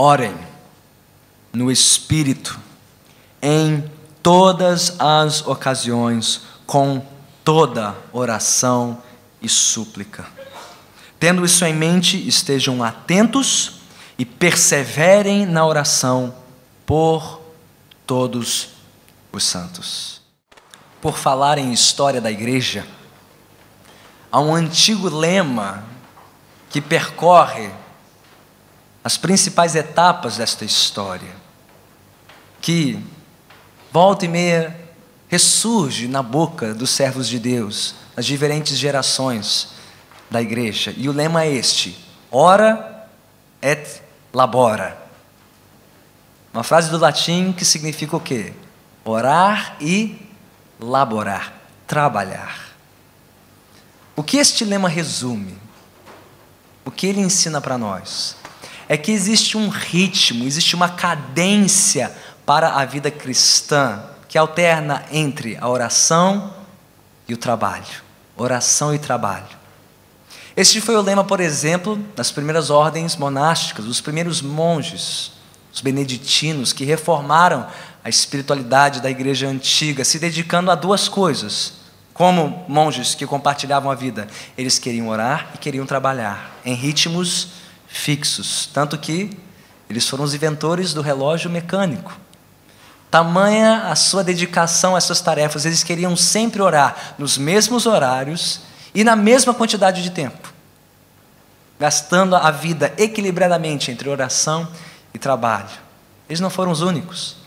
Orem no Espírito em todas as ocasiões, com toda oração e súplica. Tendo isso em mente, estejam atentos e perseverem na oração por todos os santos. Por falar em história da igreja, há um antigo lema que percorre as principais etapas desta história, que volta e meia ressurge na boca dos servos de Deus, nas diferentes gerações da igreja. E o lema é este: ora et labora. Uma frase do latim que significa o quê? Orar e laborar, trabalhar. O que este lema resume? O que ele ensina para nós? É que existe um ritmo, existe uma cadência para a vida cristã que alterna entre a oração e o trabalho. Oração e trabalho. Este foi o lema, por exemplo, das primeiras ordens monásticas, dos primeiros monges, os beneditinos, que reformaram a espiritualidade da igreja antiga, se dedicando a duas coisas. Como monges que compartilhavam a vida, eles queriam orar e queriam trabalhar em ritmos fixos, tanto que eles foram os inventores do relógio mecânico. Tamanha a sua dedicação a essas tarefas, eles queriam sempre orar nos mesmos horários e na mesma quantidade de tempo, gastando a vida equilibradamente entre oração e trabalho. Eles não foram os únicos.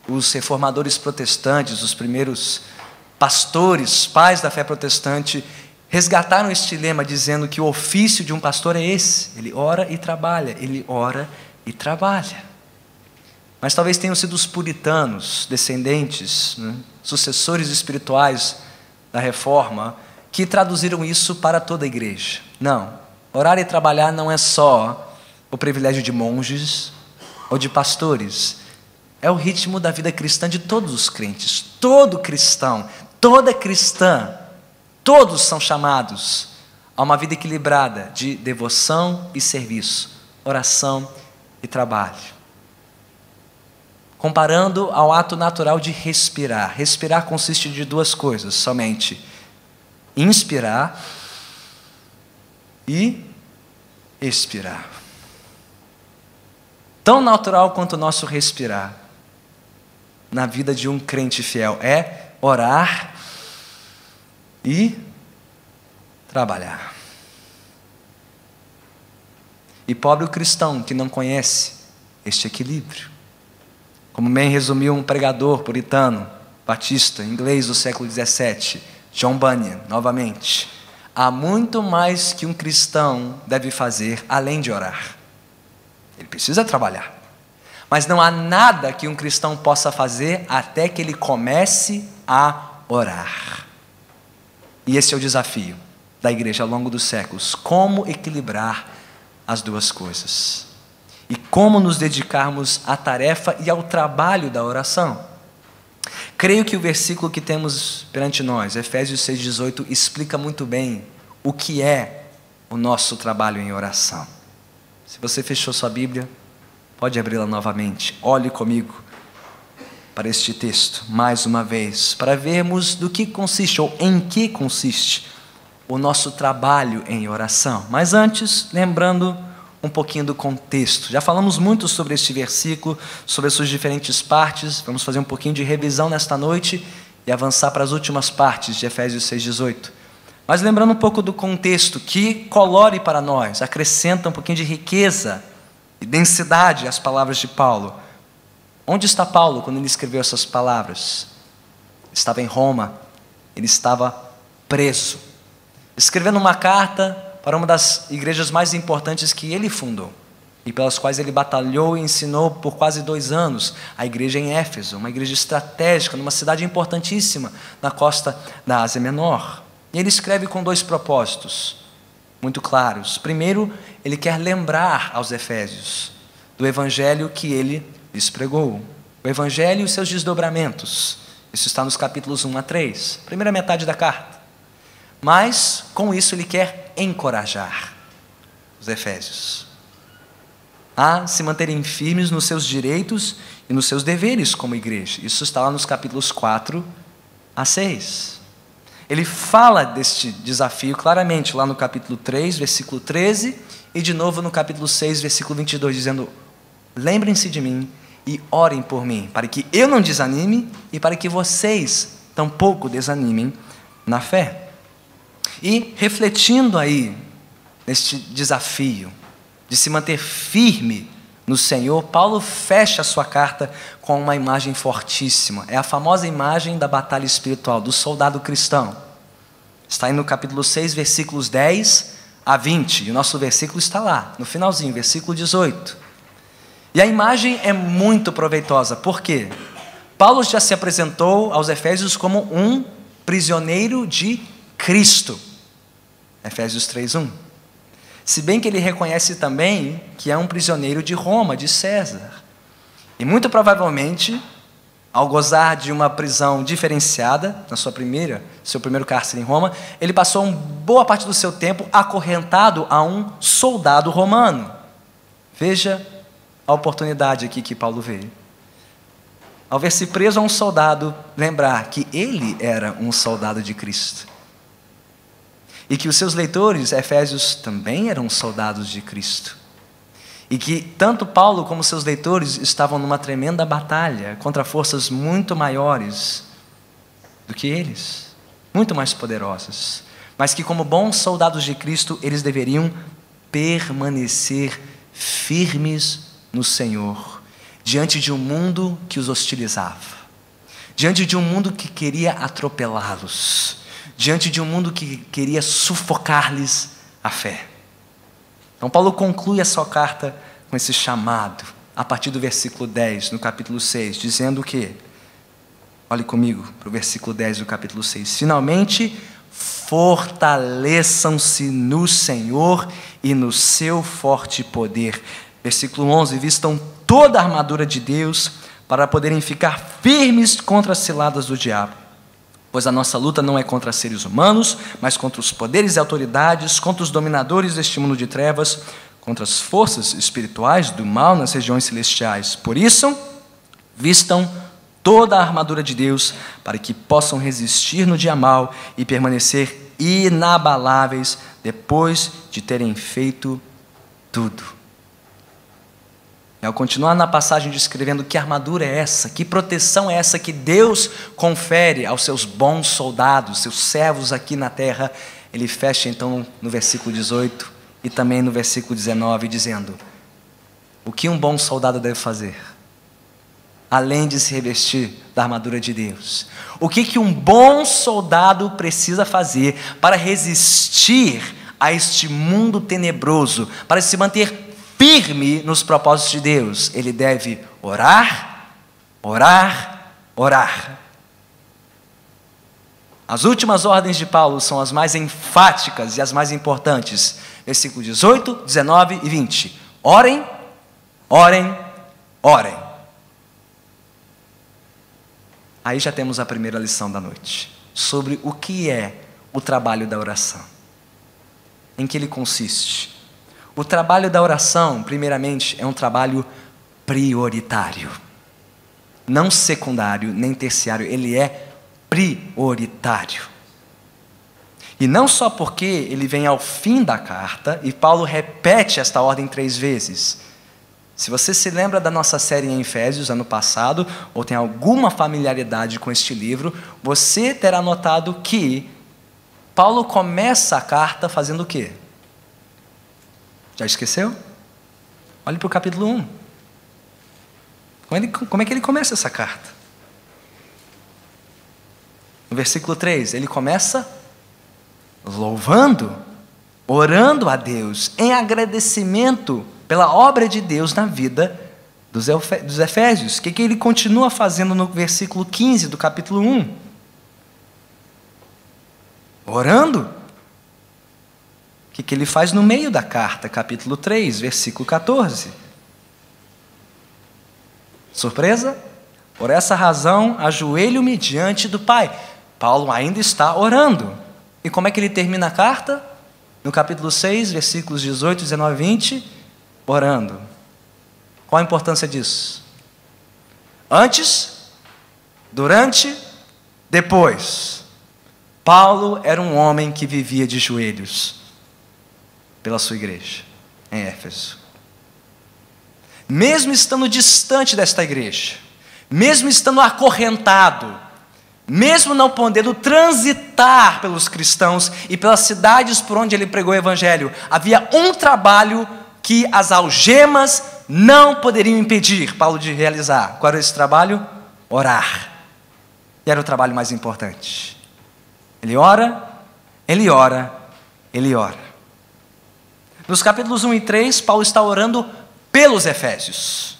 Os reformadores protestantes, os primeiros pastores, pais da fé protestante, resgataram este lema dizendo que o ofício de um pastor é esse: ele ora e trabalha, ele ora e trabalha. Mas talvez tenham sido os puritanos, descendentes, sucessores espirituais da reforma, que traduziram isso para toda a igreja. Não, orar e trabalhar não é só o privilégio de monges ou de pastores, é o ritmo da vida cristã de todos os crentes. Todo cristão, toda cristã, todos são chamados a uma vida equilibrada de devoção e serviço, oração e trabalho. Comparando ao ato natural de respirar. Respirar consiste de duas coisas somente: inspirar e expirar. Tão natural quanto o nosso respirar na vida de um crente fiel é orar e trabalhar. E pobre o cristão que não conhece este equilíbrio. Como bem resumiu um pregador puritano, batista, inglês do século XVII, John Bunyan, novamente: há muito mais que um cristão deve fazer além de orar. Ele precisa trabalhar, mas não há nada que um cristão possa fazer até que ele comece a orar. E esse é o desafio da igreja ao longo dos séculos: como equilibrar as duas coisas e como nos dedicarmos à tarefa e ao trabalho da oração. Creio que o versículo que temos perante nós, Efésios 6,18, explica muito bem o que é o nosso trabalho em oração. Se você fechou sua Bíblia, pode abri-la novamente. Olhe comigo para este texto, mais uma vez, para vermos do que consiste, ou em que consiste, o nosso trabalho em oração. Mas antes, lembrando um pouquinho do contexto. Já falamos muito sobre este versículo, sobre as suas diferentes partes. Vamos fazer um pouquinho de revisão nesta noite e avançar para as últimas partes de Efésios 6,18. Mas lembrando um pouco do contexto, que colore para nós, acrescenta um pouquinho de riqueza e densidade às palavras de Paulo. Onde está Paulo quando ele escreveu essas palavras? Ele estava em Roma, ele estava preso, escrevendo uma carta para uma das igrejas mais importantes que ele fundou e pelas quais ele batalhou e ensinou por quase 2 anos, a igreja em Éfeso, uma igreja estratégica, numa cidade importantíssima na costa da Ásia Menor. E ele escreve com 2 propósitos muito claros. Primeiro, ele quer lembrar aos efésios do evangelho que ele lhes pregou, o evangelho e os seus desdobramentos. Isso está nos capítulos 1 a 3, primeira metade da carta. Mas, com isso, ele quer encorajar os efésios. a se manterem firmes nos seus direitos e nos seus deveres como igreja. Isso está lá nos capítulos 4 a 6. Ele fala deste desafio claramente lá no capítulo 3, versículo 13, e de novo no capítulo 6, versículo 22, dizendo: lembrem-se de mim e orem por mim, para que eu não desanime e para que vocês tampouco desanimem na fé. E refletindo aí neste desafio de se manter firme no Senhor, Paulo fecha a sua carta com uma imagem fortíssima. É a famosa imagem da batalha espiritual, do soldado cristão. Está aí no capítulo 6, versículos 10 a 20. E o nosso versículo está lá, no finalzinho, versículo 18. E a imagem é muito proveitosa. Por quê? Paulo já se apresentou aos Efésios como um prisioneiro de Cristo. Efésios 3:1. Se bem que ele reconhece também que é um prisioneiro de Roma, de César. E muito provavelmente, ao gozar de uma prisão diferenciada, na seu primeiro cárcere em Roma, ele passou uma boa parte do seu tempo acorrentado a um soldado romano. Veja a oportunidade aqui que Paulo vê. Ao ver-se preso a um soldado, lembrar que ele era um soldado de Cristo. E que os seus leitores, Efésios, também eram soldados de Cristo. E que tanto Paulo como seus leitores estavam numa tremenda batalha contra forças muito maiores do que eles, muito mais poderosas. Mas que, como bons soldados de Cristo, eles deveriam permanecer firmes no Senhor, diante de um mundo que os hostilizava, diante de um mundo que queria atropelá-los, diante de um mundo que queria sufocar-lhes a fé. Então Paulo conclui a sua carta com esse chamado, a partir do versículo 10, no capítulo 6, dizendo o quê? Olhe comigo para o versículo 10 do capítulo 6. Finalmente, fortaleçam-se no Senhor e no seu forte poder. Versículo 11, vistam toda a armadura de Deus para poderem ficar firmes contra as ciladas do diabo. Pois a nossa luta não é contra seres humanos, mas contra os poderes e autoridades, contra os dominadores deste mundo de trevas, contra as forças espirituais do mal nas regiões celestiais. Por isso, vistam toda a armadura de Deus, para que possam resistir no dia mau e permanecer inabaláveis depois de terem feito tudo. E ao continuar na passagem descrevendo que armadura é essa, que proteção é essa que Deus confere aos seus bons soldados, seus servos aqui na terra, ele fecha então no versículo 18 e também no versículo 19, dizendo: o que um bom soldado deve fazer, além de se revestir da armadura de Deus? O que um bom soldado precisa fazer para resistir a este mundo tenebroso, para se manter firme nos propósitos de Deus? Ele deve orar, orar, orar. As últimas ordens de Paulo são as mais enfáticas e as mais importantes. Versículo 18, 19 e 20. Orem, orem, orem. Aí já temos a primeira lição da noite, sobre o que é o trabalho da oração. Em que ele consiste? O trabalho da oração, primeiramente, é um trabalho prioritário. Não secundário, nem terciário, ele é prioritário. E não só porque ele vem ao fim da carta, e Paulo repete esta ordem 3 vezes. Se você se lembra da nossa série em Efésios, ano passado, ou tem alguma familiaridade com este livro, você terá notado que Paulo começa a carta fazendo o quê? Já esqueceu? Olhe para o capítulo 1. Como é que ele começa essa carta? No versículo 3, ele começa louvando, orando a Deus, em agradecimento pela obra de Deus na vida dos Efésios. O que ele continua fazendo no versículo 15 do capítulo 1? Orando. O que ele faz no meio da carta, capítulo 3, versículo 14? Surpresa? Por essa razão, ajoelho-me diante do Pai. Paulo ainda está orando. E como é que ele termina a carta? No capítulo 6, versículos 18, 19 e 20, orando. Qual a importância disso? Antes, durante, depois. Paulo era um homem que vivia de joelhos pela sua igreja em Éfeso. Mesmo estando distante desta igreja, mesmo estando acorrentado, mesmo não podendo transitar pelos cristãos e pelas cidades por onde ele pregou o evangelho, havia um trabalho que as algemas não poderiam impedir Paulo de realizar. Qual era esse trabalho? Orar. E era o trabalho mais importante. Ele ora, ele ora, ele ora. Nos capítulos 1 e 3, Paulo está orando pelos Efésios.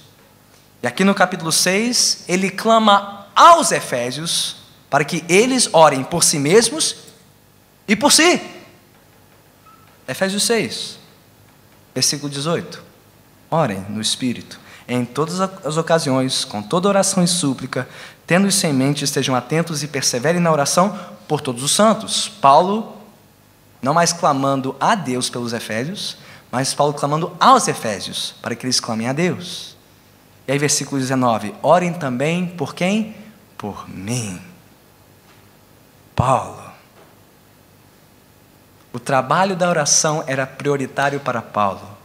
E aqui no capítulo 6, ele clama aos Efésios para que eles orem por si mesmos e por si. Efésios 6, versículo 18. Orem no Espírito, em todas as ocasiões, com toda oração e súplica, tendo isso em mente, estejam atentos e perseverem na oração por todos os santos. Paulo, não mais clamando a Deus pelos Efésios, mas Paulo clamando aos Efésios, para que eles clamem a Deus. E aí versículo 19, orem também por quem? Por mim. Paulo. O trabalho da oração era prioritário para Paulo.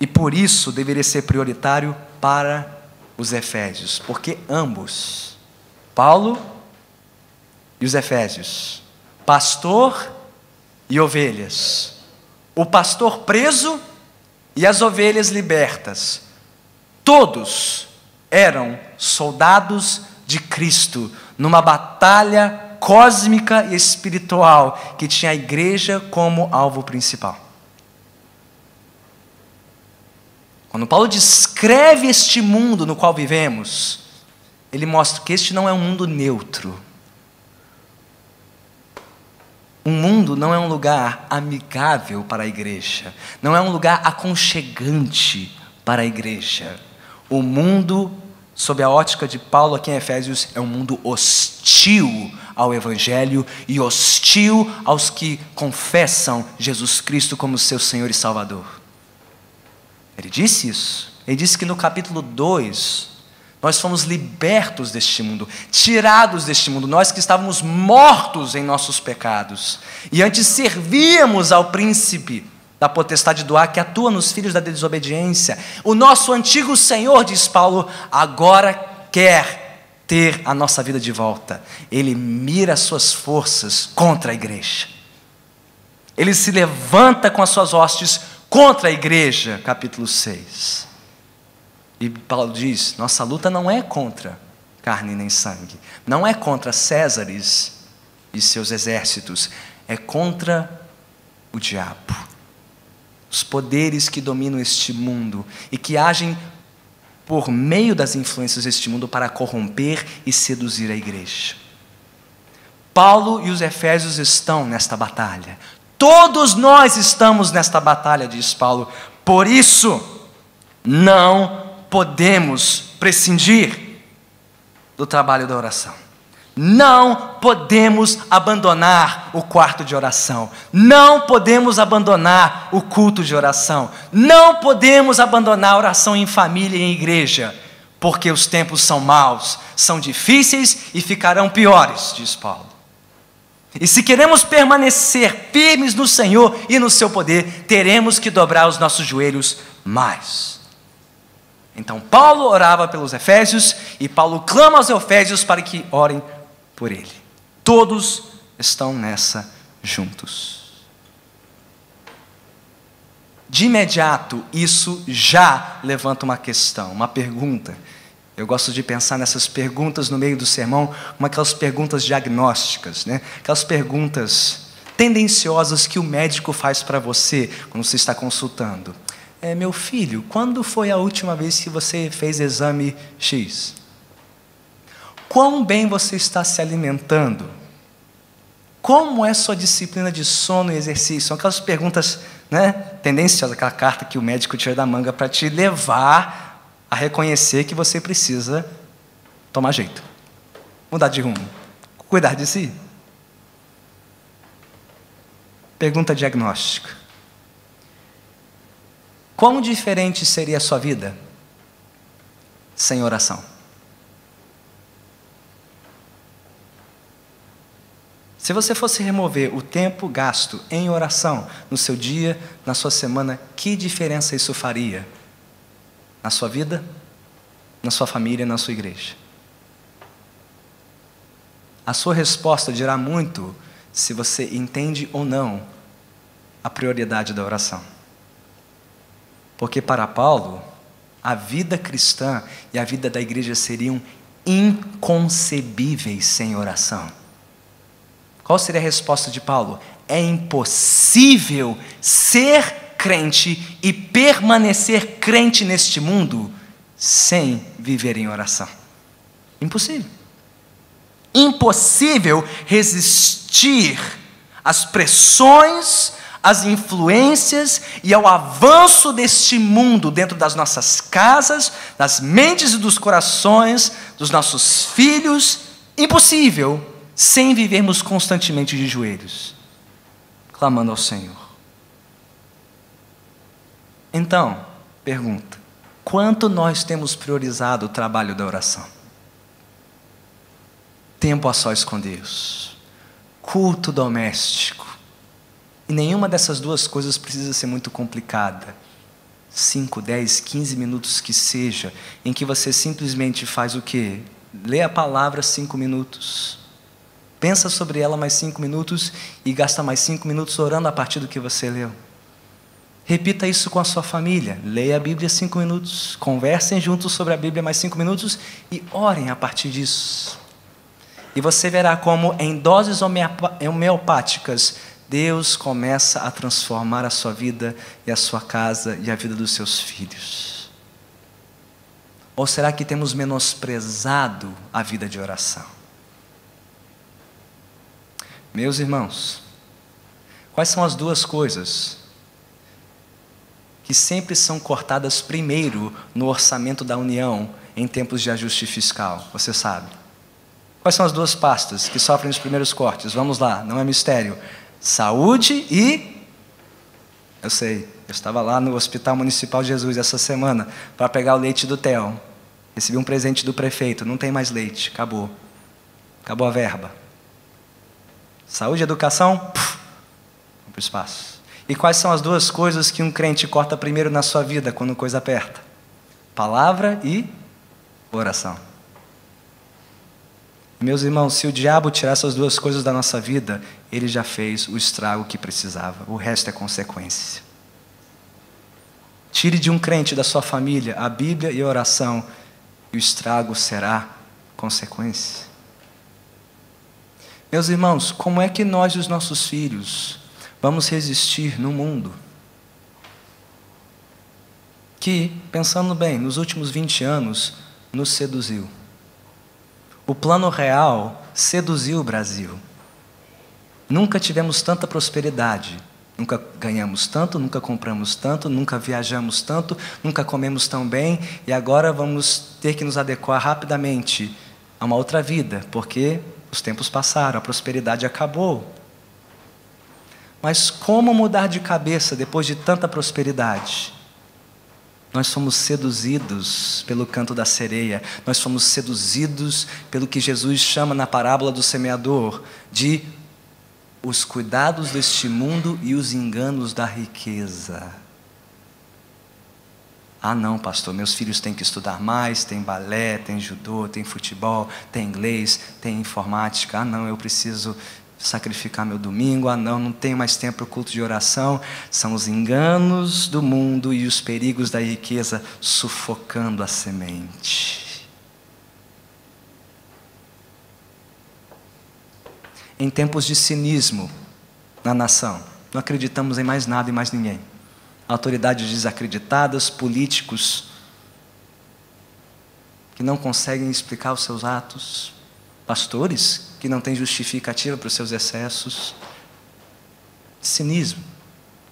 E por isso deveria ser prioritário para os Efésios, porque ambos, Paulo e os Efésios, pastor e ovelhas, o pastor preso e as ovelhas libertas, todos eram soldados de Cristo, numa batalha cósmica e espiritual, que tinha a igreja como alvo principal. Quando Paulo descreve este mundo no qual vivemos, ele mostra que este não é um mundo neutro. O mundo não é um lugar amigável para a igreja, não é um lugar aconchegante para a igreja. O mundo, sob a ótica de Paulo aqui em Efésios, é um mundo hostil ao Evangelho e hostil aos que confessam Jesus Cristo como seu Senhor e Salvador. Ele disse isso. Ele disse que no capítulo 2, nós fomos libertos deste mundo, tirados deste mundo, nós que estávamos mortos em nossos pecados, e antes servíamos ao príncipe da potestade do ar, que atua nos filhos da desobediência. O nosso antigo Senhor, diz Paulo, agora quer ter a nossa vida de volta. Ele mira as suas forças contra a igreja. Ele se levanta com as suas hostes contra a igreja, capítulo 6. E Paulo diz, nossa luta não é contra carne nem sangue, não é contra Césares e seus exércitos, é contra o diabo, os poderes que dominam este mundo e que agem por meio das influências deste mundo para corromper e seduzir a igreja. Paulo e os Efésios estão nesta batalha. Todos nós estamos nesta batalha, diz Paulo. Por isso, não podemos prescindir do trabalho da oração. Não podemos abandonar o quarto de oração. Não podemos abandonar o culto de oração. Não podemos abandonar a oração em família e em igreja, porque os tempos são maus, são difíceis e ficarão piores, diz Paulo. E se queremos permanecer firmes no Senhor e no seu poder, teremos que dobrar os nossos joelhos mais. Então Paulo orava pelos Efésios e Paulo clama aos Efésios para que orem por ele. Todos estão nessa juntos. De imediato, isso já levanta uma questão, uma pergunta. Eu gosto de pensar nessas perguntas no meio do sermão, como aquelas perguntas diagnósticas, né? Aquelas perguntas tendenciosas que o médico faz para você quando você está consultando. Meu filho, quando foi a última vez que você fez exame X? Quão bem você está se alimentando? Como é sua disciplina de sono e exercício? São aquelas perguntas, né, tendenciosas, aquela carta que o médico tira da manga para te levar a reconhecer que você precisa tomar jeito, mudar de rumo, cuidar de si. Pergunta diagnóstica: quão diferente seria a sua vida sem oração? Se você fosse remover o tempo gasto em oração no seu dia, na sua semana, que diferença isso faria? Na sua vida, na sua família, na sua igreja? A sua resposta dirá muito se você entende ou não a prioridade da oração. Porque para Paulo, a vida cristã e a vida da igreja seriam inconcebíveis sem oração. Qual seria a resposta de Paulo? É impossível ser crente e permanecer crente neste mundo sem viver em oração. Impossível. Impossível resistir às pressões, às influências e ao avanço deste mundo dentro das nossas casas, das mentes e dos corações, dos nossos filhos. Impossível sem vivermos constantemente de joelhos, clamando ao Senhor. Então, pergunta: quanto nós temos priorizado o trabalho da oração? Tempo a sós com Deus, culto doméstico. E nenhuma dessas duas coisas precisa ser muito complicada. 5, 10, 15 minutos que seja, em que você simplesmente faz o quê? Lê a palavra 5 minutos. Pensa sobre ela mais 5 minutos e gasta mais 5 minutos orando a partir do que você leu. Repita isso com a sua família. Leia a Bíblia 5 minutos. Conversem juntos sobre a Bíblia mais 5 minutos e orem a partir disso. E você verá como em doses homeopáticas Deus começa a transformar a sua vida e a sua casa e a vida dos seus filhos. Ou será que temos menosprezado a vida de oração? Meus irmãos, quais são as duas coisas que sempre são cortadas primeiro no orçamento da União em tempos de ajuste fiscal? Você sabe. Quais são as duas pastas que sofrem os primeiros cortes? Vamos lá, não é mistério. Saúde e... Eu sei, eu estava lá no Hospital Municipal de Jesus essa semana para pegar o leite do Theo. Recebi um presente do prefeito, não tem mais leite, acabou. Acabou a verba. Saúde e educação, vamos para o espaço. E quais são as duas coisas que um crente corta primeiro na sua vida quando a coisa aperta? Palavra e oração. Meus irmãos, se o diabo tirar essas duas coisas da nossa vida, ele já fez o estrago que precisava. O resto é consequência. Tire de um crente da sua família a Bíblia e a oração, e o estrago será consequência. Meus irmãos, como é que nós e os nossos filhos vamos resistir no mundo que, pensando bem, nos últimos 20 anos, nos seduziu? O plano real seduziu o Brasil. Nunca tivemos tanta prosperidade, nunca ganhamos tanto, nunca compramos tanto, nunca viajamos tanto, nunca comemos tão bem, e agora vamos ter que nos adequar rapidamente a uma outra vida, porque os tempos passaram, a prosperidade acabou. Mas como mudar de cabeça depois de tanta prosperidade? Nós fomos seduzidos pelo canto da sereia, nós fomos seduzidos pelo que Jesus chama na parábola do semeador, de os cuidados deste mundo e os enganos da riqueza. Ah não, pastor, meus filhos têm que estudar mais, tem balé, tem judô, tem futebol, tem inglês, tem informática. Ah não, eu preciso sacrificar meu domingo. Ah não, não tenho mais tempo para o culto de oração. São os enganos do mundo e os perigos da riqueza sufocando a semente. Em tempos de cinismo na nação, não acreditamos em mais nada e mais ninguém. Autoridades desacreditadas, políticos que não conseguem explicar os seus atos, pastores que não têm justificativa para os seus excessos. Cinismo.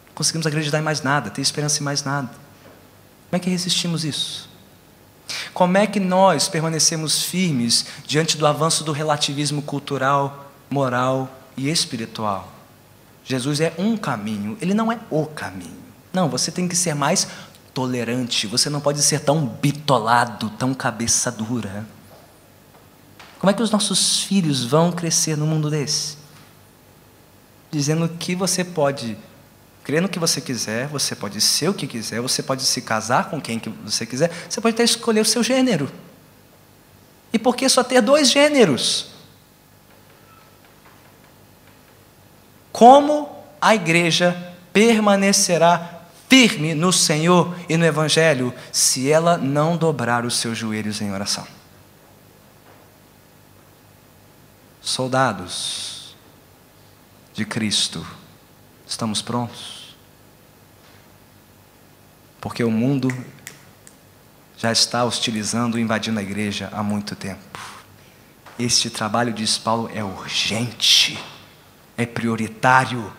Não conseguimos acreditar em mais nada, ter esperança em mais nada. Como é que resistimos isso? Como é que nós permanecemos firmes diante do avanço do relativismo cultural, moral e espiritual? Jesus é um caminho, ele não é o caminho. Não, você tem que ser mais tolerante, você não pode ser tão bitolado, tão cabeça dura. Como é que os nossos filhos vão crescer no mundo desse? Dizendo que você pode crer no que você quiser, você pode ser o que quiser, você pode se casar com quem que você quiser, você pode até escolher o seu gênero. E por que só ter 2 gêneros? Como a igreja permanecerá firme no Senhor e no Evangelho se ela não dobrar os seus joelhos em oração? Soldados de Cristo, estamos prontos? Porque o mundo já está hostilizando e invadindo a igreja há muito tempo. Este trabalho, diz Paulo, é urgente, é prioritário.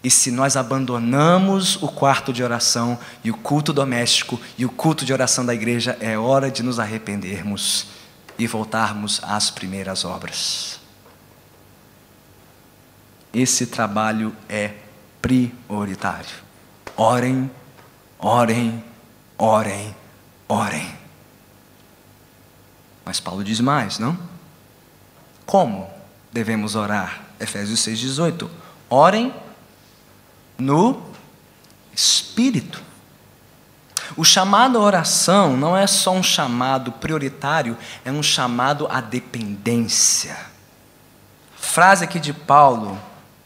E se nós abandonamos o quarto de oração e o culto doméstico e o culto de oração da igreja, é hora de nos arrependermos e voltarmos às primeiras obras. Esse trabalho é prioritário. Orem, orem, orem, orem. Mas Paulo diz mais, não? Como devemos orar? Efésios 6,18. Orem no Espírito. O chamado à oração não é só um chamado prioritário, é um chamado à dependência. A frase aqui de Paulo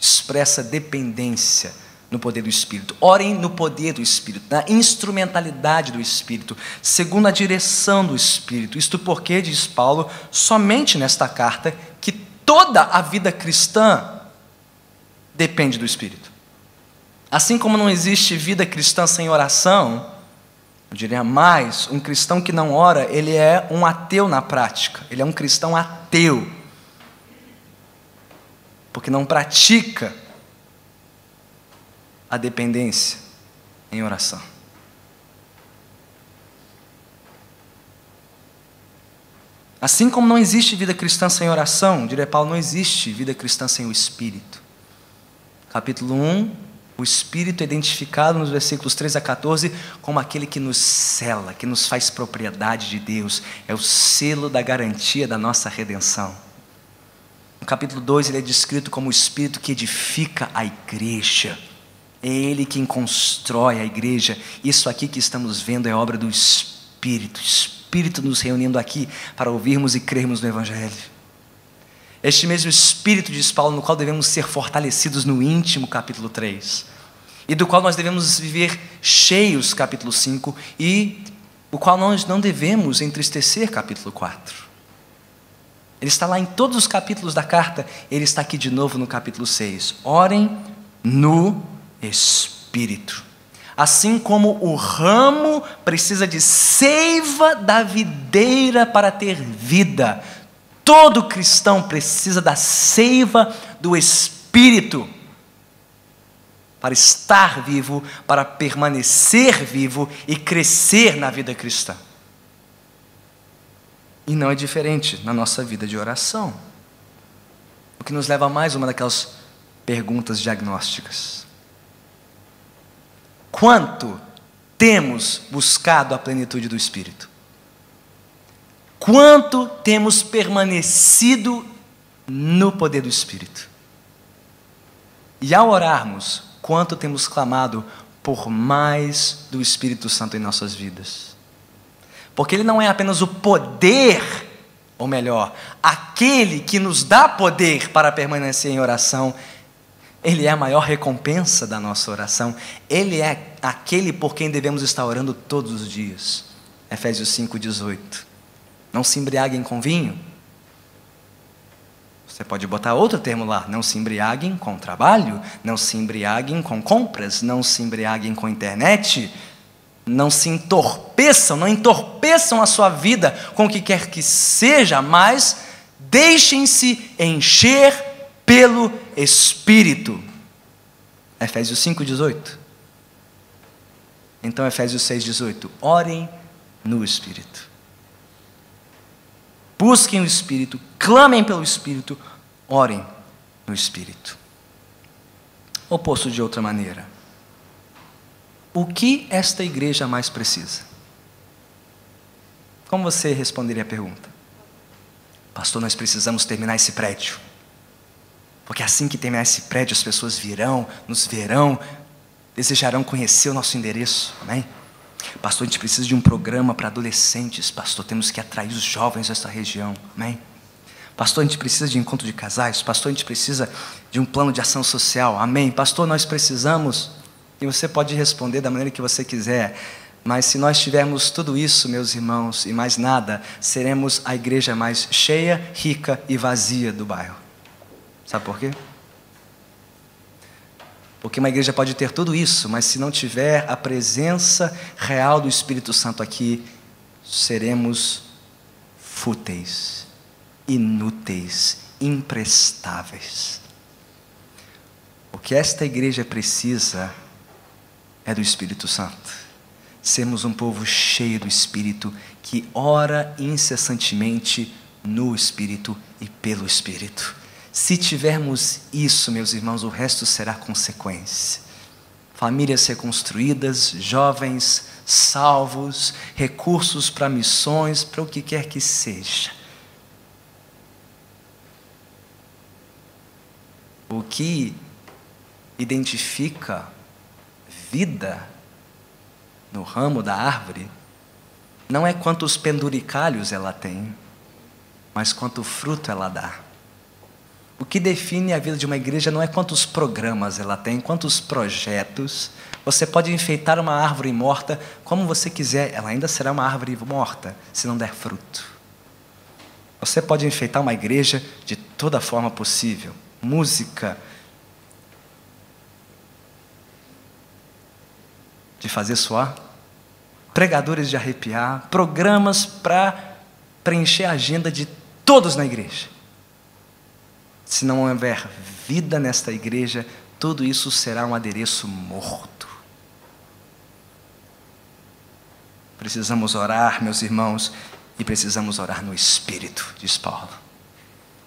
expressa dependência no poder do Espírito. Orem no poder do Espírito, na instrumentalidade do Espírito, segundo a direção do Espírito. Isto porque, diz Paulo, somente nesta carta, que toda a vida cristã depende do Espírito. Assim como não existe vida cristã sem oração, eu diria mais, um cristão que não ora, ele é um ateu na prática, ele é um cristão ateu, porque não pratica a dependência em oração. Assim como não existe vida cristã sem oração, diria Paulo, não existe vida cristã sem o Espírito. Capítulo 1, o Espírito é identificado nos versículos 3 a 14 como aquele que nos sela, que nos faz propriedade de Deus, é o selo da garantia da nossa redenção. No capítulo 2 ele é descrito como o Espírito que edifica a igreja. É Ele quem constrói a igreja. Isso aqui que estamos vendo é obra do Espírito. Espírito nos reunindo aqui para ouvirmos e crermos no Evangelho. Este mesmo Espírito, diz Paulo, no qual devemos ser fortalecidos no íntimo, capítulo 3. E do qual nós devemos viver cheios, capítulo 5. E o qual nós não devemos entristecer, capítulo 4. Ele está lá em todos os capítulos da carta. Ele está aqui de novo no capítulo 6. Orem no Espírito. Assim como o ramo precisa de seiva da videira para ter vida, todo cristão precisa da seiva do Espírito para estar vivo, para permanecer vivo e crescer na vida cristã. E não é diferente na nossa vida de oração. O que nos leva a mais uma daquelas perguntas diagnósticas. Quanto temos buscado a plenitude do Espírito? Quanto temos permanecido no poder do Espírito? E ao orarmos, quanto temos clamado por mais do Espírito Santo em nossas vidas? Porque Ele não é apenas o poder, ou melhor, aquele que nos dá poder para permanecer em oração. Ele é a maior recompensa da nossa oração. Ele é aquele por quem devemos estar orando todos os dias. Efésios 5,18. Não se embriaguem com vinho. Você pode botar outro termo lá. Não se embriaguem com trabalho. Não se embriaguem com compras. Não se embriaguem com internet. Não se entorpeçam. Não entorpeçam a sua vida com o que quer que seja, mas deixem-se encher pelo Espírito. Efésios 5,18. Então Efésios 6,18. Orem no Espírito. Busquem o Espírito, clamem pelo Espírito, orem no Espírito. Ou posto de outra maneira, O que esta igreja mais precisa? Como você responderia a pergunta? Pastor, nós precisamos terminar esse prédio. Porque assim que terminar esse prédio, as pessoas virão, nos verão, desejarão conhecer o nosso endereço. Amém? Pastor, a gente precisa de um programa para adolescentes. Pastor, temos que atrair os jovens desta região. Amém? Pastor, a gente precisa de encontro de casais. Pastor, a gente precisa de um plano de ação social. Amém? Pastor, nós precisamos. E você pode responder da maneira que você quiser. Mas se nós tivermos tudo isso, meus irmãos, e mais nada, seremos a igreja mais cheia, rica e vazia do bairro. Sabe por quê? Porque uma igreja pode ter tudo isso, mas se não tiver a presença real do Espírito Santo aqui, seremos fúteis, inúteis, imprestáveis. O que esta igreja precisa é do Espírito Santo. Sermos um povo cheio do Espírito, que ora incessantemente no Espírito e pelo Espírito. Se tivermos isso, meus irmãos, o resto será consequência. Famílias reconstruídas, jovens salvos, recursos para missões, para o que quer que seja. O que identifica vida no ramo da árvore não é quantos penduricalhos ela tem, mas quanto fruto ela dá. O que define a vida de uma igreja não é quantos programas ela tem, quantos projetos. Você pode enfeitar uma árvore morta como você quiser, ela ainda será uma árvore morta se não der fruto. Você pode enfeitar uma igreja de toda forma possível, música, de fazer suar, pregadores de arrepiar, programas para preencher a agenda de todos na igreja. Se não houver vida nesta igreja, tudo isso será um adereço morto. Precisamos orar, meus irmãos, e precisamos orar no Espírito, diz Paulo.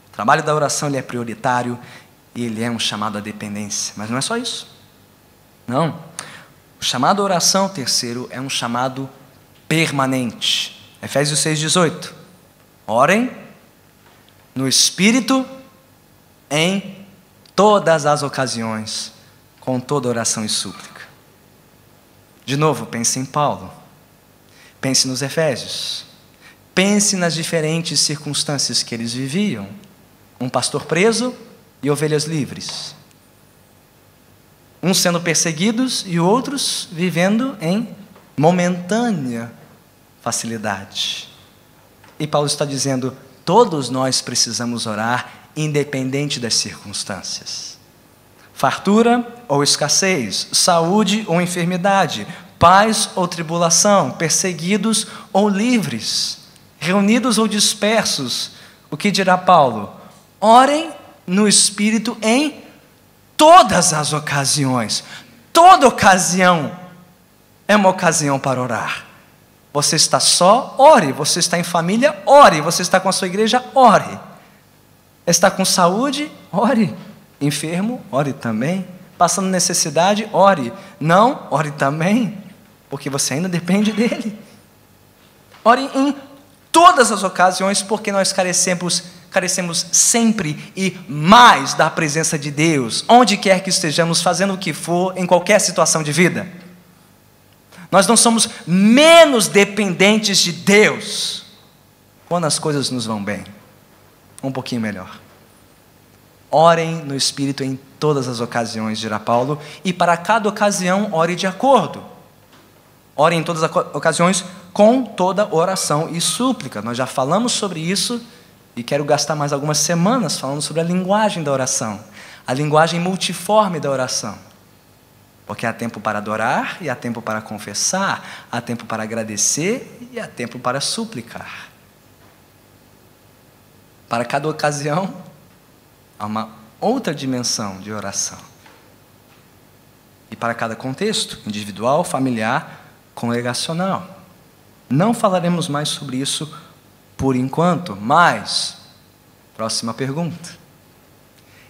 O trabalho da oração ele é prioritário e ele é um chamado à dependência, mas não é só isso. Não. O chamado à oração, terceiro, é um chamado permanente. Efésios 6,18. Orem no Espírito em todas as ocasiões, com toda oração e súplica. De novo, pense em Paulo. Pense nos Efésios. Pense nas diferentes circunstâncias que eles viviam. Um pastor preso e ovelhas livres. Uns sendo perseguidos e outros vivendo em momentânea facilidade. E Paulo está dizendo, todos nós precisamos orar, independente das circunstâncias. Fartura ou escassez, saúde ou enfermidade, paz ou tribulação, perseguidos ou livres, reunidos ou dispersos. O que dirá Paulo? Orem no Espírito em todas as ocasiões. Toda ocasião é uma ocasião para orar. Você está só, ore. Você está em família, ore. Você está com a sua igreja, ore. Está com saúde, ore. Enfermo, ore também. Passando necessidade, ore. Não, ore também, porque você ainda depende dele. Ore em todas as ocasiões, porque nós carecemos sempre e mais da presença de Deus, onde quer que estejamos, fazendo o que for, em qualquer situação de vida. Nós não somos menos dependentes de Deus quando as coisas nos vão bem. Um pouquinho melhor. Orem no Espírito em todas as ocasiões, dirá Paulo, e para cada ocasião ore de acordo. Ore em todas as ocasiões com toda oração e súplica. Nós já falamos sobre isso e quero gastar mais algumas semanas falando sobre a linguagem da oração, a linguagem multiforme da oração. Porque há tempo para adorar e há tempo para confessar, há tempo para agradecer e há tempo para suplicar. Para cada ocasião, há uma outra dimensão de oração. E para cada contexto, individual, familiar, congregacional. Não falaremos mais sobre isso por enquanto, mas, próxima pergunta.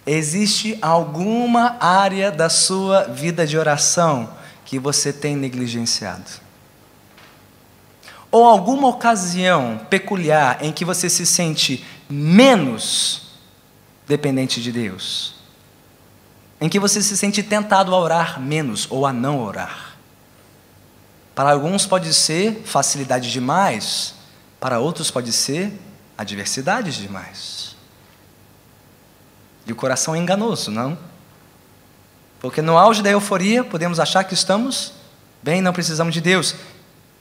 Existe alguma área da sua vida de oração que você tem negligenciado? Ou alguma ocasião peculiar em que você se sente menos dependente de Deus? Em que você se sente tentado a orar menos ou a não orar? Para alguns pode ser facilidade demais, para outros pode ser adversidade demais. E o coração é enganoso, não? Porque no auge da euforia podemos achar que estamos bem, não precisamos de Deus.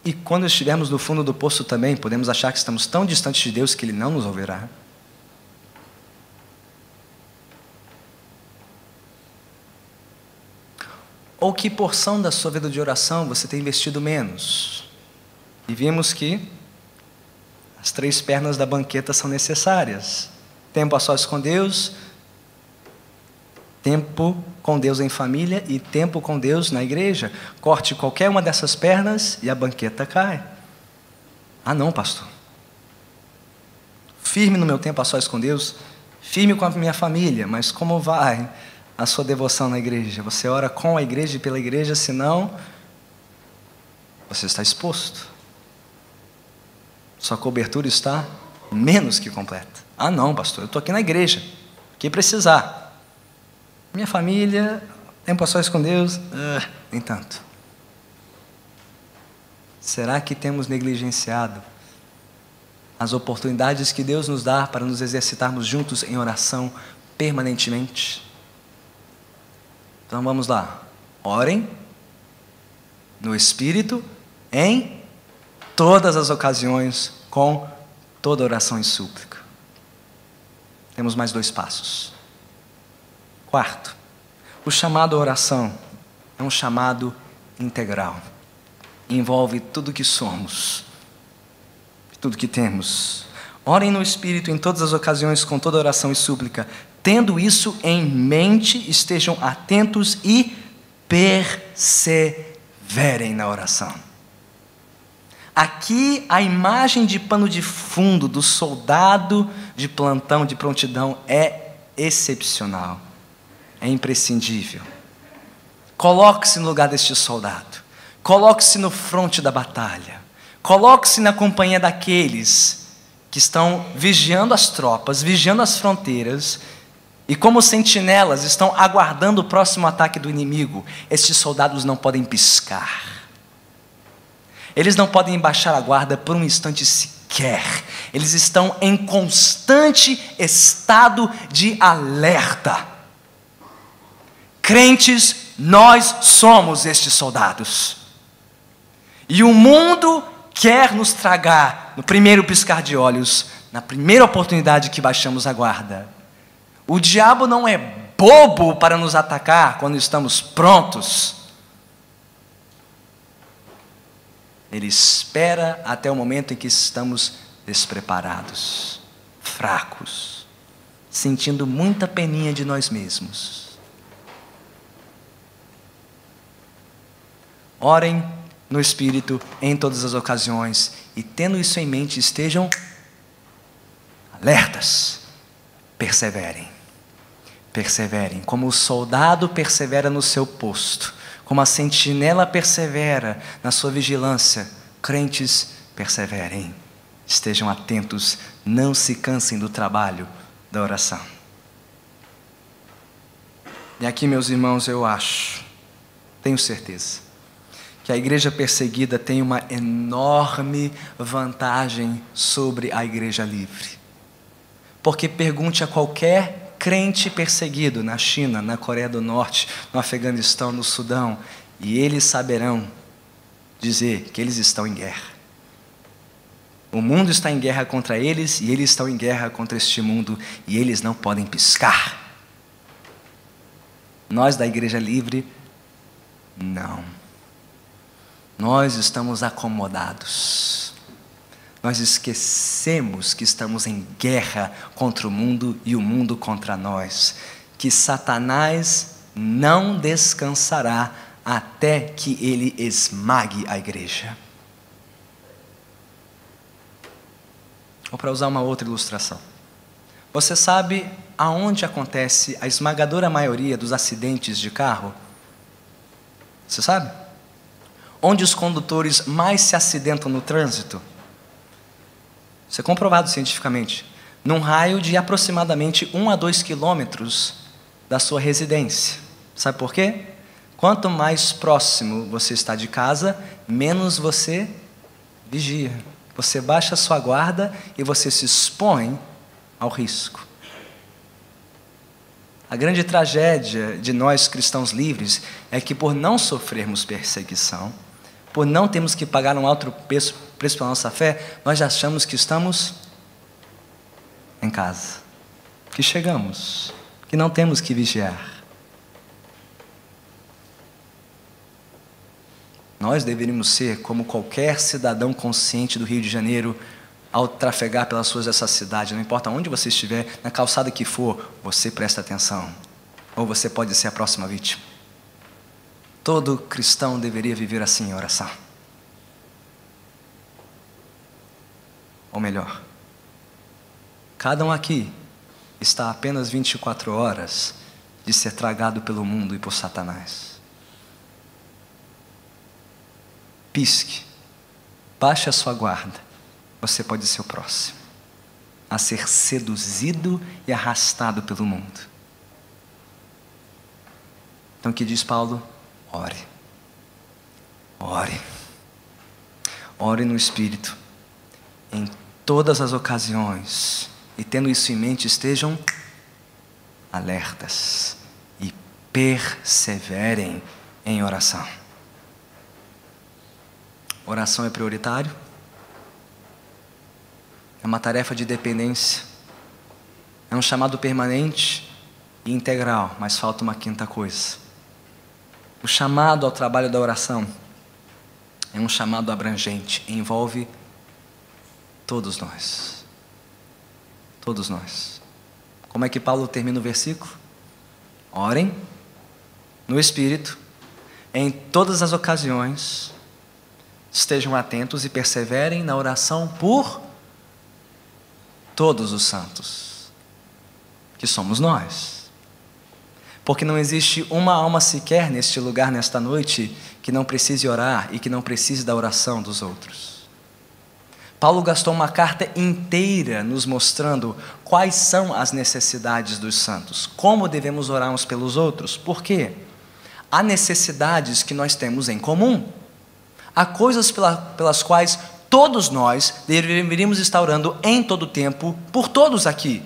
E quando estivermos no fundo do poço também, podemos achar que estamos tão distantes de Deus que Ele não nos ouvirá. Ou que porção da sua vida de oração você tem investido menos? E vimos que as 3 pernas da banqueta são necessárias. Tempo a sós com Deus, tempo com Deus em família e tempo com Deus na igreja. Corte qualquer uma dessas pernas e a banqueta cai. Ah não, pastor. Firme no meu tempo a sós com Deus, firme com a minha família, mas como vai a sua devoção na igreja? Você ora com a igreja e pela igreja, senão você está exposto. Sua cobertura está menos que completa. Ah não, pastor, eu estou aqui na igreja, o que precisar. Minha família, tempo a sós com Deus, nem tanto. Será que temos negligenciado as oportunidades que Deus nos dá para nos exercitarmos juntos em oração permanentemente? Então vamos lá. Orem no Espírito em todas as ocasiões, com toda oração e súplica. Temos mais 2 passos. Quarto, o chamado à oração é um chamado integral. Envolve tudo que somos, tudo que temos. Orem no Espírito em todas as ocasiões, com toda oração e súplica. Tendo isso em mente, estejam atentos e perseverem na oração. Aqui a imagem de pano de fundo do soldado de plantão, de prontidão, é excepcional. É imprescindível. Coloque-se no lugar deste soldado. Coloque-se no fronte da batalha. Coloque-se na companhia daqueles que estão vigiando as tropas, vigiando as fronteiras, e como sentinelas estão aguardando o próximo ataque do inimigo. Estes soldados não podem piscar. Eles não podem baixar a guarda por um instante sequer. Eles estão em constante estado de alerta. Crentes, nós somos estes soldados. E o mundo quer nos tragar no primeiro piscar de olhos, na primeira oportunidade que baixamos a guarda. O diabo não é bobo para nos atacar quando estamos prontos. Ele espera até o momento em que estamos despreparados, fracos, sentindo muita peninha de nós mesmos. Orem no Espírito em todas as ocasiões e, tendo isso em mente, estejam alertas. Perseverem. Perseverem. Como o soldado persevera no seu posto, como a sentinela persevera na sua vigilância, crentes, perseverem. Estejam atentos, não se cansem do trabalho da oração. E aqui, meus irmãos, eu acho, tenho certeza, que a igreja perseguida tem uma enorme vantagem sobre a igreja livre. Porque pergunte a qualquer crente perseguido na China, na Coreia do Norte, no Afeganistão, no Sudão, e eles saberão dizer que eles estão em guerra. O mundo está em guerra contra eles e eles estão em guerra contra este mundo e eles não podem piscar. Nós da igreja livre, não. Nós estamos acomodados. Nós esquecemos que estamos em guerra contra o mundo e o mundo contra nós. Que Satanás não descansará até que ele esmague a igreja. Ou para usar uma outra ilustração. Você sabe aonde acontece a esmagadora maioria dos acidentes de carro? Você sabe? Onde os condutores mais se acidentam no trânsito? Isso é comprovado cientificamente. Num raio de aproximadamente 1 a 2 quilômetros da sua residência. Sabe por quê? Quanto mais próximo você está de casa, menos você vigia. Você baixa a sua guarda e você se expõe ao risco. A grande tragédia de nós cristãos livres é que, por não sofrermos perseguição, por não termos que pagar um alto preço pela nossa fé, nós já achamos que estamos em casa, que chegamos, que não temos que vigiar. Nós deveríamos ser como qualquer cidadão consciente do Rio de Janeiro ao trafegar pelas ruas dessa cidade. Não importa onde você estiver, na calçada que for, você presta atenção, ou você pode ser a próxima vítima. Todo cristão deveria viver assim em oração. Ou melhor, cada um aqui está a apenas 24 horas de ser tragado pelo mundo e por Satanás. Pisque, baixe a sua guarda, você pode ser o próximo a ser seduzido e arrastado pelo mundo. Então o que diz Paulo? Ore. Ore. Ore no Espírito, em todas as ocasiões, e tendo isso em mente, estejam alertas e perseverem em oração. Oração é prioritário? É uma tarefa de dependência, é um chamado permanente e integral, mas falta uma quinta coisa. O chamado ao trabalho da oração é um chamado abrangente, envolve todos nós. Todos nós. Como é que Paulo termina o versículo? Orem no Espírito, em todas as ocasiões, estejam atentos e perseverem na oração por todos os santos, que somos nós. Porque não existe uma alma sequer neste lugar, nesta noite, que não precise orar e que não precise da oração dos outros. Paulo gastou uma carta inteira nos mostrando quais são as necessidades dos santos, como devemos orar uns pelos outros. Por quê? Há necessidades que nós temos em comum. Há coisas pelas quais todos nós deveríamos estar orando em todo o tempo, por todos aqui.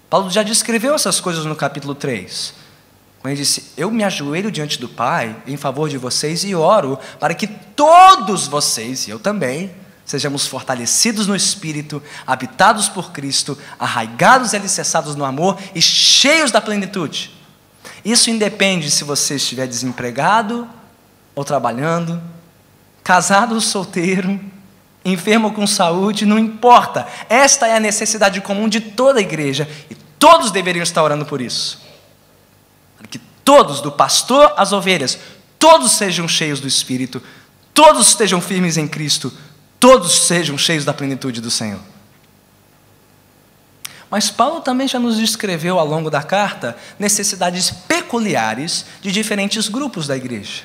Paulo já descreveu essas coisas no capítulo 3. Quando ele disse, eu me ajoelho diante do Pai em favor de vocês e oro para que todos vocês, e eu também, sejamos fortalecidos no Espírito, habitados por Cristo, arraigados e alicerçados no amor e cheios da plenitude. Isso independe se você estiver desempregado ou trabalhando, casado ou solteiro, enfermo ou com saúde, não importa. Esta é a necessidade comum de toda a igreja e todos deveriam estar orando por isso. Para que todos, do pastor às ovelhas, todos sejam cheios do Espírito, todos estejam firmes em Cristo, todos sejam cheios da plenitude do Senhor. Mas Paulo também já nos descreveu ao longo da carta necessidades peculiares de diferentes grupos da igreja.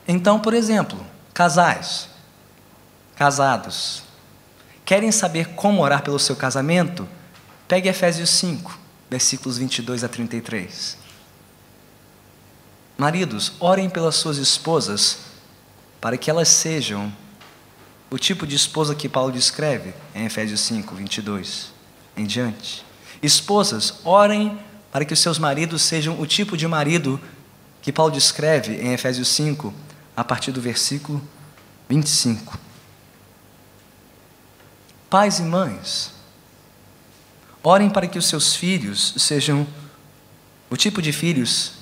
Então, por exemplo, casais, casados, querem saber como orar pelo seu casamento? Pegue Efésios 5, versículos 22 a 33. Maridos, orem pelas suas esposas, para que elas sejam o tipo de esposa que Paulo descreve em Efésios 5, 22 em diante. Esposas, orem para que os seus maridos sejam o tipo de marido que Paulo descreve em Efésios 5, a partir do versículo 25. Pais e mães, orem para que os seus filhos sejam o tipo de filhos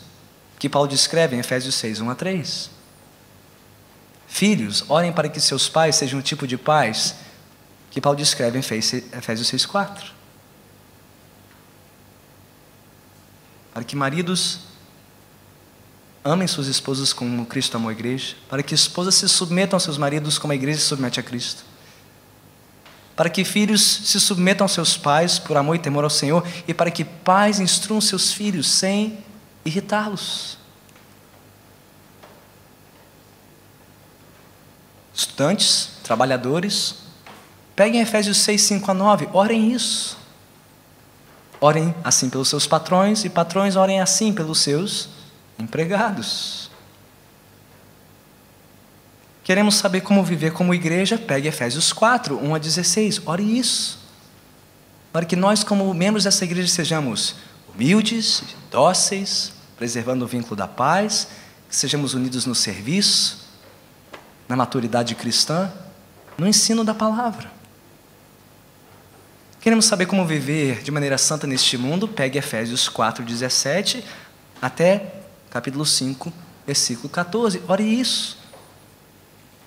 que Paulo descreve em Efésios 6, 1 a 3. Filhos, orem para que seus pais sejam o tipo de pais que Paulo descreve em Efésios 6, 4. Para que maridos amem suas esposas como Cristo amou a igreja, para que esposas se submetam aos seus maridos como a igreja se submete a Cristo, para que filhos se submetam aos seus pais por amor e temor ao Senhor, e para que pais instruam seus filhos sem irritá-los. Estudantes, trabalhadores, peguem Efésios 6, 5 a 9, orem isso. Orem assim pelos seus patrões, e patrões orem assim pelos seus empregados. Queremos saber como viver como igreja? Pegue Efésios 4, 1 a 16, ore isso. Para que nós, como membros dessa igreja, sejamos humildes, dóceis, preservando o vínculo da paz, que sejamos unidos no serviço, na maturidade cristã, no ensino da palavra. Queremos saber como viver de maneira santa neste mundo? Pegue Efésios 4, 17 até capítulo 5, versículo 14. Ore isso.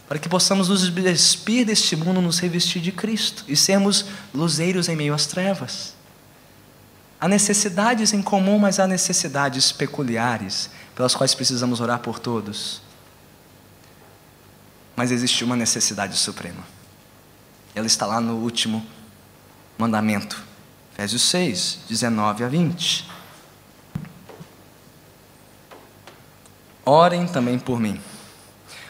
Para que possamos nos despir deste mundo, nos revestir de Cristo e sermos luzeiros em meio às trevas. Há necessidades em comum, mas há necessidades peculiares, pelas quais precisamos orar por todos. Mas existe uma necessidade suprema. Ela está lá no último mandamento, Efésios 6, 19 a 20. Orem também por mim,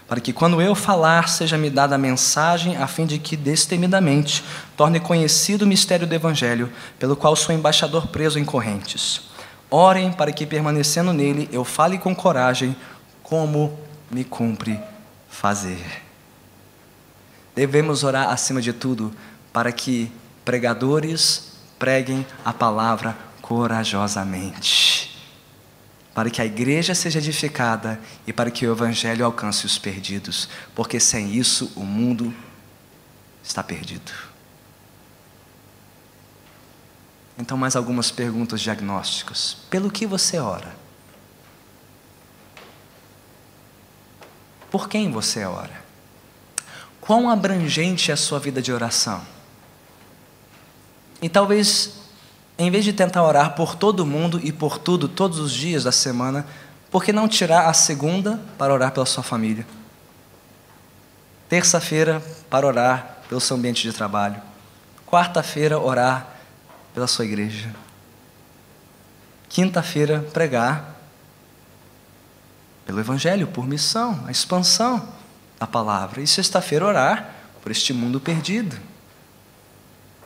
para que quando eu falar, seja me dada a mensagem, a fim de que destemidamente torne conhecido o mistério do Evangelho, pelo qual sou embaixador preso em correntes. Orem para que, permanecendo nele, eu fale com coragem, como me cumpre fazer. Devemos orar, acima de tudo, para que pregadores preguem a palavra corajosamente, para que a igreja seja edificada e para que o Evangelho alcance os perdidos, porque sem isso o mundo está perdido. Então, mais algumas perguntas diagnósticas. Pelo que você ora? Por quem você ora? Quão abrangente é a sua vida de oração? E talvez, em vez de tentar orar por todo mundo e por tudo, todos os dias da semana, por que não tirar a segunda para orar pela sua família? Terça-feira, para orar pelo seu ambiente de trabalho. Quarta-feira, orar pela sua igreja. Quinta-feira, pregar pelo Evangelho, por missão, a expansão da palavra. E sexta-feira, orar por este mundo perdido.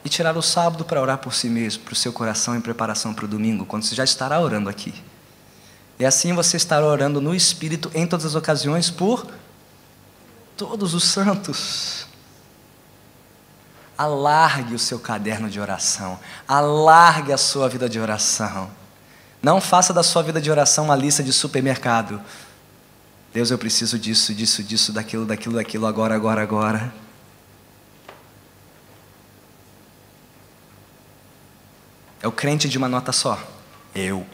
E tirar o sábado para orar por si mesmo, para o seu coração em preparação para o domingo, quando você já estará orando aqui. E assim você estará orando no Espírito em todas as ocasiões por todos os santos. Alargue o seu caderno de oração. Alargue a sua vida de oração. Não faça da sua vida de oração uma lista de supermercado. Deus, eu preciso disso, disso, disso, daquilo, agora. É o crente de uma nota só. Eu.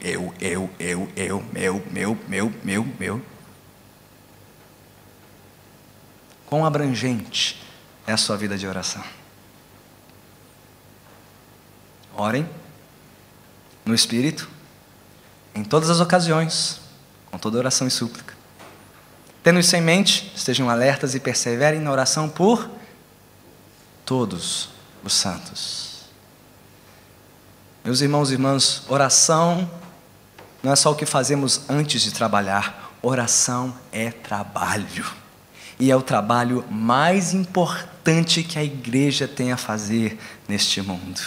Quão abrangente é a sua vida de oração? Orem no Espírito, em todas as ocasiões, com toda oração e súplica. Tendo isso em mente, estejam alertas e perseverem na oração por todos os santos. Meus irmãos e irmãs, oração não é só o que fazemos antes de trabalhar. Oração é trabalho. E é o trabalho mais importante que a igreja tem a fazer neste mundo.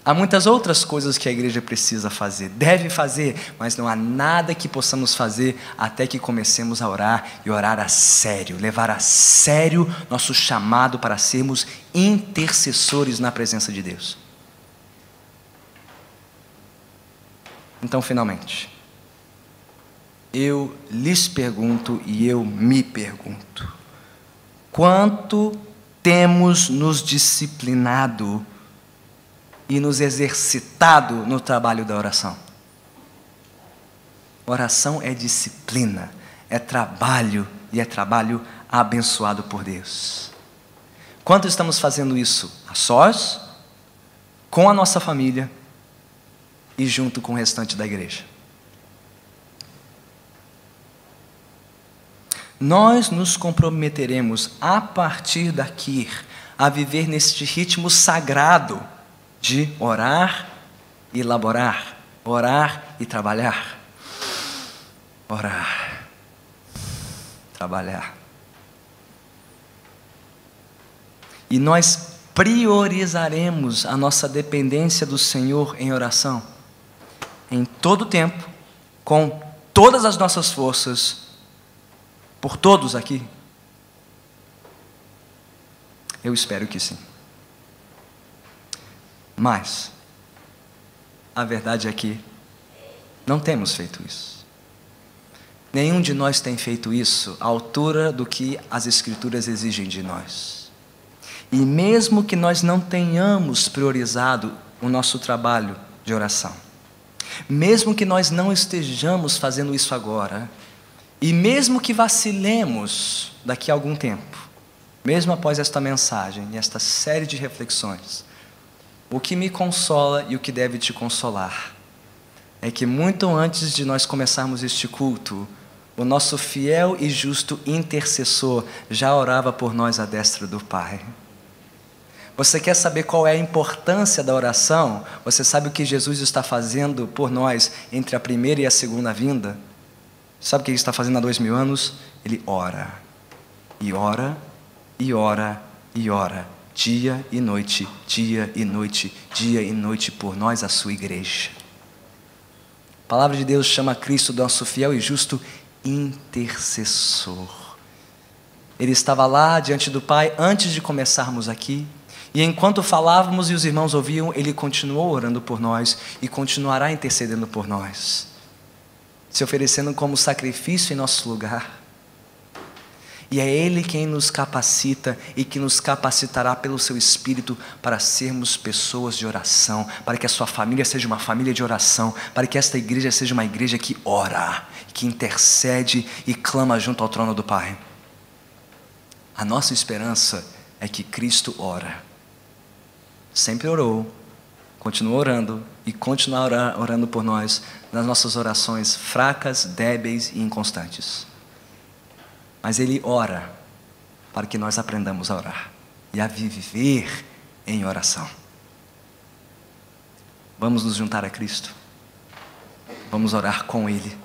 Há muitas outras coisas que a igreja precisa fazer, deve fazer, mas não há nada que possamos fazer até que comecemos a orar e orar a sério, levar a sério nosso chamado para sermos intercessores na presença de Deus. Então, finalmente, eu lhes pergunto e eu me pergunto: quanto temos nos disciplinado e nos exercitado no trabalho da oração? Oração é disciplina, é trabalho, e é trabalho abençoado por Deus. Quanto estamos fazendo isso a sós, com a nossa família e junto com o restante da igreja? Nós nos comprometeremos a partir daqui a viver neste ritmo sagrado de orar e elaborar, orar e trabalhar, orar, trabalhar. E nós priorizaremos a nossa dependência do Senhor em oração, em todo tempo, com todas as nossas forças, por todos aqui? Eu espero que sim. Mas a verdade é que não temos feito isso. Nenhum de nós tem feito isso à altura do que as Escrituras exigem de nós. E mesmo que nós não tenhamos priorizado o nosso trabalho de oração, mesmo que nós não estejamos fazendo isso agora, e mesmo que vacilemos daqui a algum tempo, mesmo após esta mensagem e esta série de reflexões, o que me consola e o que deve te consolar é que muito antes de nós começarmos este culto, o nosso fiel e justo intercessor já orava por nós à destra do Pai. Você quer saber qual é a importância da oração? Você sabe o que Jesus está fazendo por nós entre a primeira e a segunda vinda? Sabe o que Ele está fazendo há 2000 anos? Ele ora, e ora, e ora, e ora, dia e noite, dia e noite, dia e noite por nós, a sua igreja. A palavra de Deus chama Cristo nosso fiel e justo intercessor. Ele estava lá diante do Pai antes de começarmos aqui, e enquanto falávamos e os irmãos ouviam, Ele continuou orando por nós e continuará intercedendo por nós, se oferecendo como sacrifício em nosso lugar. E é Ele quem nos capacita e que nos capacitará pelo seu Espírito para sermos pessoas de oração, para que a sua família seja uma família de oração, para que esta igreja seja uma igreja que ora, que intercede e clama junto ao trono do Pai. A nossa esperança é que Cristo ora. Sempre orou, continua orando e continuará orando por nós nas nossas orações fracas, débeis e inconstantes. Mas Ele ora para que nós aprendamos a orar e a viver em oração. Vamos nos juntar a Cristo. Vamos orar com Ele.